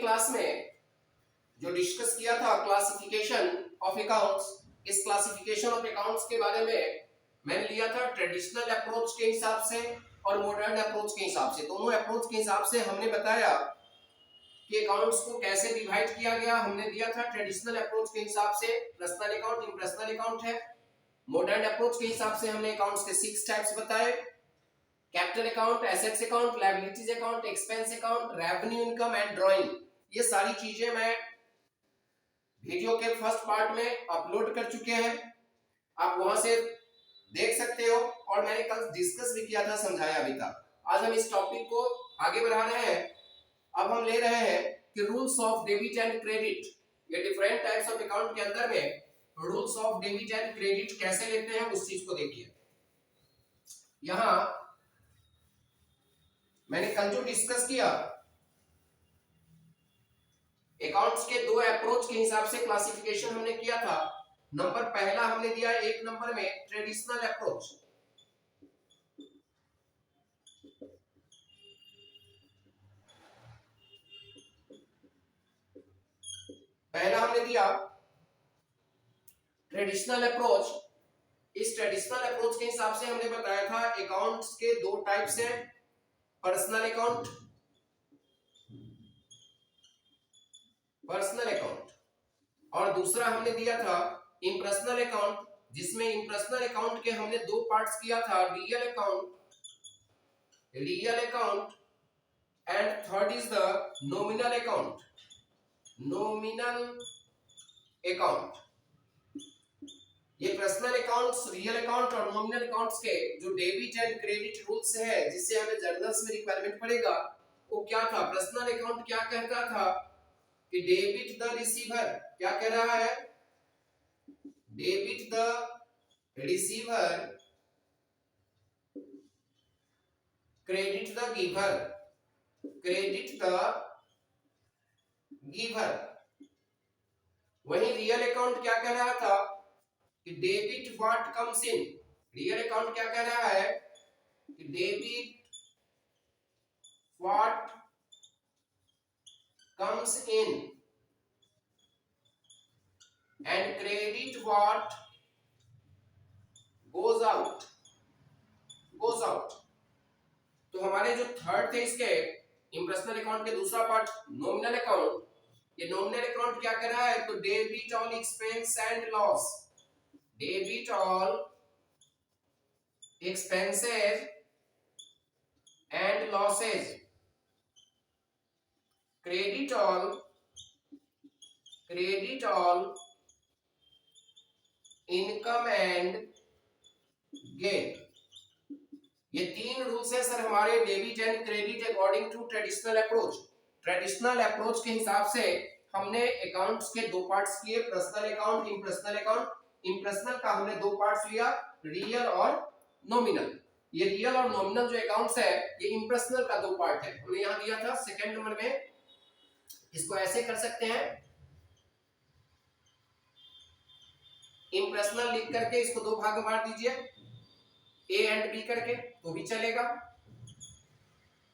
Class में जो discuss किया था क्लासिफिकेशन ऑफ अकाउंट्स, इस क्लासिफिकेशन ऑफ अकाउंट्स के बारे में मैंने लिया था ट्रेडिशनल अप्रोच के हिसाब से और मॉडर्न अप्रोच के हिसाब से। दोनों अप्रोच के हिसाब से हमने बताया कि अकाउंट्स को कैसे डिवाइड किया गया। हमने दिया था ट्रेडिशनल अप्रोच के हिसाब से पर्सनल अकाउंट, इम्पर्सनल अकाउंट है। मॉडर्न अप्रोच के हिसाब से हमने अकाउंट्स के 6 टाइप्स बताए: capital account, assets account, liabilities account, expense account, revenue income and drawing. ये सारी चीजें मैं वीडियो के फर्स्ट पार्ट में अपलोड कर चुके हैं, आप वहां से देख सकते हो और मैंने कल डिस्कस भी किया था, समझाया भी था। आज हम इस टॉपिक को आगे बढ़ा रहे हैं। अब हम ले रहे हैं कि rules of debit and credit. ये डिफरेंट टाइप्स ऑफ अकाउंट के अंदर में rules of debit and credit कैसे लेते हैं उस चीज को देखिए। यहां मैंने कल जो डिस्कस किया, अकाउंट्स के 2 अप्रोच के हिसाब से क्लासिफिकेशन हमने किया था। नंबर पहला हमने दिया 1 नंबर में ट्रेडिशनल अप्रोच। पहला हमने दिया ट्रेडिशनल अप्रोच। इस ट्रेडिशनल अप्रोच के हिसाब से हमने बताया था अकाउंट्स के 2 टाइप्स हैं: पर्सनल अकाउंट, और दूसरा हमने दिया था इम्पर्सनल अकाउंट, जिसमें इम्पर्सनल अकाउंट के हमने 2 पार्ट्स किया था: real account and third is the nominal account. ये पर्सनल अकाउंट्स, रियल अकाउंट और नॉमिनल अकाउंट्स के जो डेबिट एंड क्रेडिट रूल्स है, जिससे हमें जर्नल्स में रिक्वायरमेंट पड़ेगा, वो क्या था? पर्सनल अकाउंट क्या कहता था कि डेबिट द रिसीवर, क्या कह रहा है? Debit the receiver, credit the giver. वही रियल अकाउंट क्या कह रहा था कि debit what comes in. Real account क्या कह रहा है कि debit what comes in and credit what goes out. तो हमारे जो थर्ड थे इसके इम्पर्सनल अकाउंट के दूसरा पार्ट नॉमिनल अकाउंट, ये नॉमिनल अकाउंट क्या कर रहा है? तो debit all expense and loss, debit all expenses and losses, credit all income and gain. ये 3 रूल्स है सर हमारे debit and credit according to traditional approach. Traditional approach के हिसाब से हमने अकाउंट्स के 2 पार्ट्स किए: personal account, impersonal account. Impersonal का हमने 2 पार्ट्स लिया, रियल और नॉमिनल। ये रियल और नॉमिनल जो अकाउंट्स है, ये इम्पर्सनल का 2 पार्ट है। हमने यहां दिया था सेकंड नंबर में। इसको ऐसे कर सकते हैं, इम्पर्सनल लिख करके इसको 2 भाग में बांट दीजिए, ए एंड बी करके, तो भी चलेगा।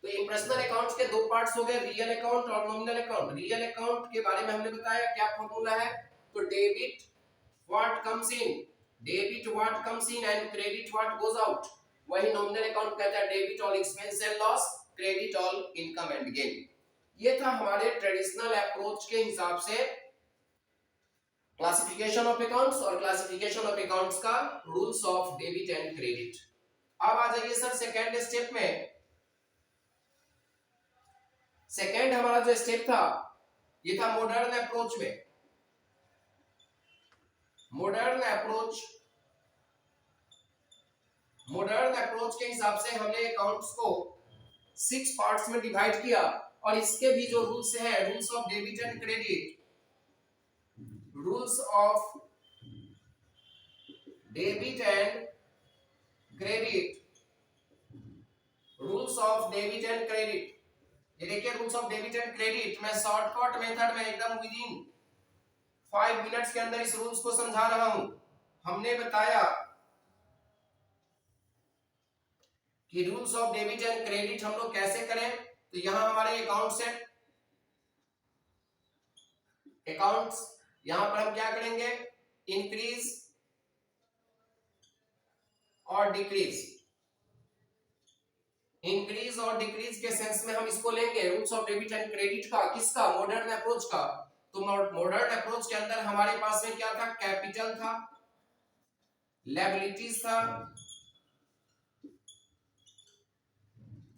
तो इम्पर्सनल अकाउंट्स के 2 पार्ट्स हो गए, रियल अकाउंट और नॉमिनल अकाउंट। रियल अकाउंट के बारे में हमने बताया क्या फॉर्मूला है, तो debit what comes in and credit what goes out. वही नॉमिनल अकाउंट कहता है debit all expense and loss, credit all income and gain. ये था हमारे ट्रेडिशनल अप्रोच के हिसाब से क्लासिफिकेशन ऑफ अकाउंट्स और क्लासिफिकेशन ऑफ अकाउंट्स का rules of debit and credit. अब आ जाइए सर सेकंड स्टेप में। सेकंड हमारा जो स्टेप था, ये था मॉडर्न अप्रोच में। मॉडर्न अप्रोच के हिसाब से हमने अकाउंट्स को 6 पार्ट्स में डिवाइड किया और इसके भी जो रूल्स हैं, rules of debit and credit, rules of debit and credit. ये देखिए rules of debit and credit, मैं शॉर्टकट मेथड में एकदम विदिन 5 मिनट्स के अंदर इस रूल्स को समझा रहा हूं। हमने बताया कि rules of debit and credit हम लोग कैसे करें। तो यहां हमारे अकाउंट्स है, अकाउंट्स, यहां पर हम क्या करेंगे, इंक्रीज और डिक्रीज, इंक्रीज और डिक्रीज के सेंस में हम इसको लेंगे rules of debit and credit का, किसका, मॉडर्न अप्रोच का। तो मॉडर्न अप्रोच के अंदर हमारे पास में क्या था, कैपिटल था, लायबिलिटीज था,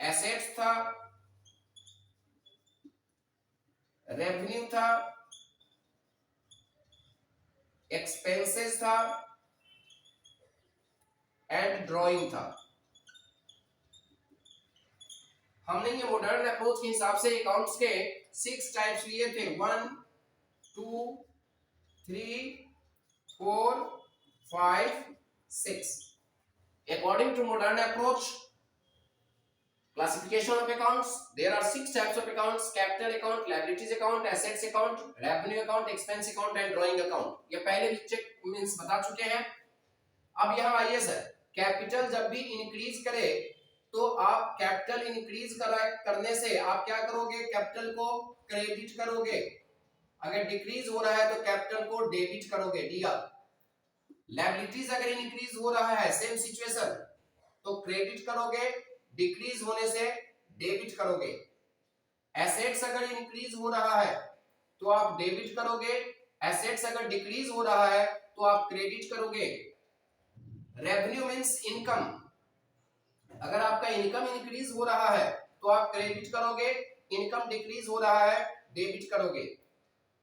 एसेट्स था, रेवेन्यू था, एक्सपेंसेस था एंड ड्राइंग था। हमने ये मॉडर्न अप्रोच के हिसाब से अकाउंट्स के 6 टाइप्स लिए थे, 1 2 3 4 5 6। According to modern approach classification of accounts, there are 6 types of accounts: capital account, liabilities account, assets account, revenue account, expense account and drawing account। ये पहले भी चेक मींस बता चुके हैं। अब यहाँ आइए सर, कैपिटल जब भी इंक्रीज करे तो आप कैपिटल इंक्रीज करने से आप क्या करोगे, कैपिटल को क्रेडिट करोगे, अगर डिक्रीज हो रहा है तो कैपिटल को डेबिट करोगे, डीआर। लायबिलिटीज अगर इंक्रीज हो रहा है, सेम सिचुएशन, तो क्रेडिट करोगे, डिक्रीज होने से डेबिट करोगे। एसेट्स अगर इंक्रीज हो रहा है तो आप डेबिट करोगे, एसेट्स अगर डिक्रीज हो रहा है तो आप क्रेडिट करोगे। रेवेन्यू मींस इनकम, अगर आपका इनकम इंक्रीज हो रहा है तो आप क्रेडिट करोगे, इनकम डिक्रीज हो रहा है डेबिट करोगे।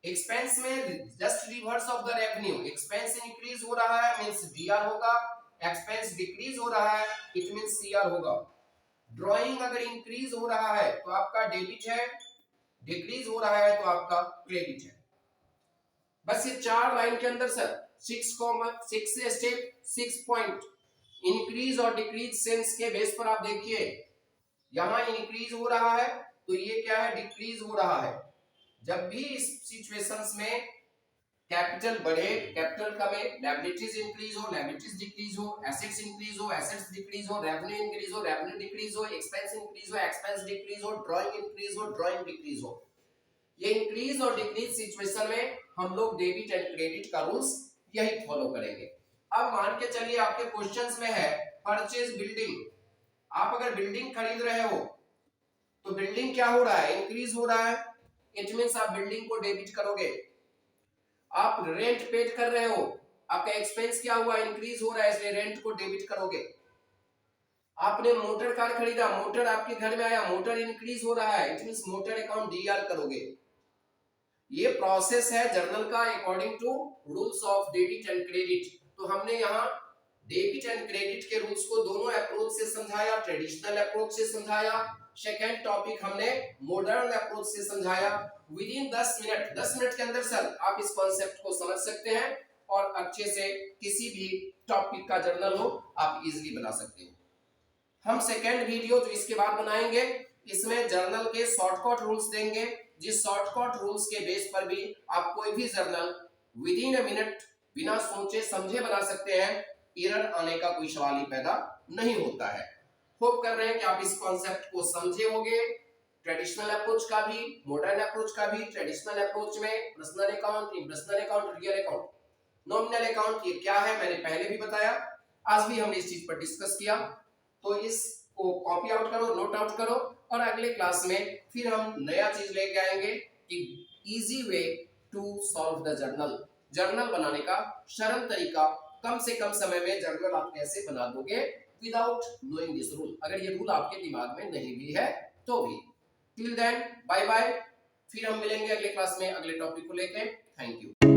एक्सपेंस में just reverse of the revenue, expense increase हो रहा है मींस डीआर होगा, एक्सपेंस डिक्रीज हो रहा है इट मींस सीआर होगा। ड्राइंग अगर इंक्रीज हो रहा है तो आपका डेबिट है, डिक्रीज हो रहा है तो आपका क्रेडिट है। बस ये 4 लाइन के अंदर सर 6 से स्टेप 6 पॉइंट इंक्रीज और डिक्रीज सेंस के बेस पर आप देखिए, यहां इंक्रीज हो रहा है तो ये क्या है, डिक्रीज हो रहा है। जब भी इस सिचुएशंस में कैपिटल बढ़े, कैपिटल कमे, लायबिलिटीज इंक्रीज हो, लायबिलिटीज डिक्रीज हो, एसेट्स इंक्रीज हो, एसेट्स डिक्रीज हो, रेवेन्यू इंक्रीज हो, रेवेन्यू डिक्रीज हो, एक्सपेंस इंक्रीज हो, एक्सपेंस डिक्रीज हो, ड्राइंग इंक्रीज हो, ड्राइंग डिक्रीज हो। ये इंक्रीज और डिक्रीज सिचुएशन में हम लोग डेबिट एंड क्रेडिट का रूल्स यही फॉलो करेंगे। अब मान के चलिए आपके क्वेश्चंस में है परचेज बिल्डिंग, आप अगर बिल्डिंग खरीद रहे हो तो बिल्डिंग क्या हो रहा है, इंक्रीज हो रहा है, इट मींस आप बिल्डिंग को डेबिट करोगे। आप रेंट पेड कर रहे हो, आपका एक्सपेंस क्या हुआ, इंक्रीज हो रहा है, इसलिए रेंट को डेबिट करोगे। आपने मोटर कार खरीदा, मोटर आपके घर में आया, मोटर इंक्रीज हो रहा है, it means motor account DR करोगे। ये प्रोसेस है जर्नल का according to rules of debit and credit. तो हमने यहाँ डेबिट एंड क्रेडिट के रूल्स को दोनों अप्रोच से समझाया, ट्रेडिशनल अप्रोच से समझाया, सेकेंड टॉपिक हमने मॉडर्न अप्रोच से समझाया। विद इन 10 मिनट के अंदर सर आप इस कॉन्सेप्ट को समझ सकते हैं और अच्छे से किसी भी टॉपिक का जर्नल हो आप इजीली बना सकते हो। हम सेकेंड वीडियो जो इसके बाद बनाएंगे, इसमें जर्नल के शॉर्टकट रूल्स देंगे, जिस शॉर्टकट रूल्स के बेस पर भी आप कोई भी journal with in a minute बिना सोचे समझे बना सकते हैं, एरर आने का कोई सवाल ही पैदा नहीं होता है। होप कर रहे हैं कि आप इस कॉन्सेप्ट को समझे होंगे, ट्रेडिशनल अप्रोच का भी, मॉडर्न अप्रोच का भी। ट्रेडिशनल अप्रोच में personal account, impersonal account, real account, nominal account ये क्या है मैंने पहले भी बताया, आज भी हमने इस चीज पर डिस्कस किया। तो इसको कॉपी आउट करो, नोट आउट करो और अगले क्लास में फिर हम नया चीज लेके आएंगे कि easy way to solve the journal, journal बनाने का सरल तरीका, कम से कम समय में जर्नल आप कैसे बना दोगे विदाउट नोइंग दिस रूल, अगर ये रूल आपके दिमाग में नहीं भी है तो भी। टिल देन बाय बाय, फिर हम मिलेंगे अगले क्लास में अगले टॉपिक को लेके। Thank you.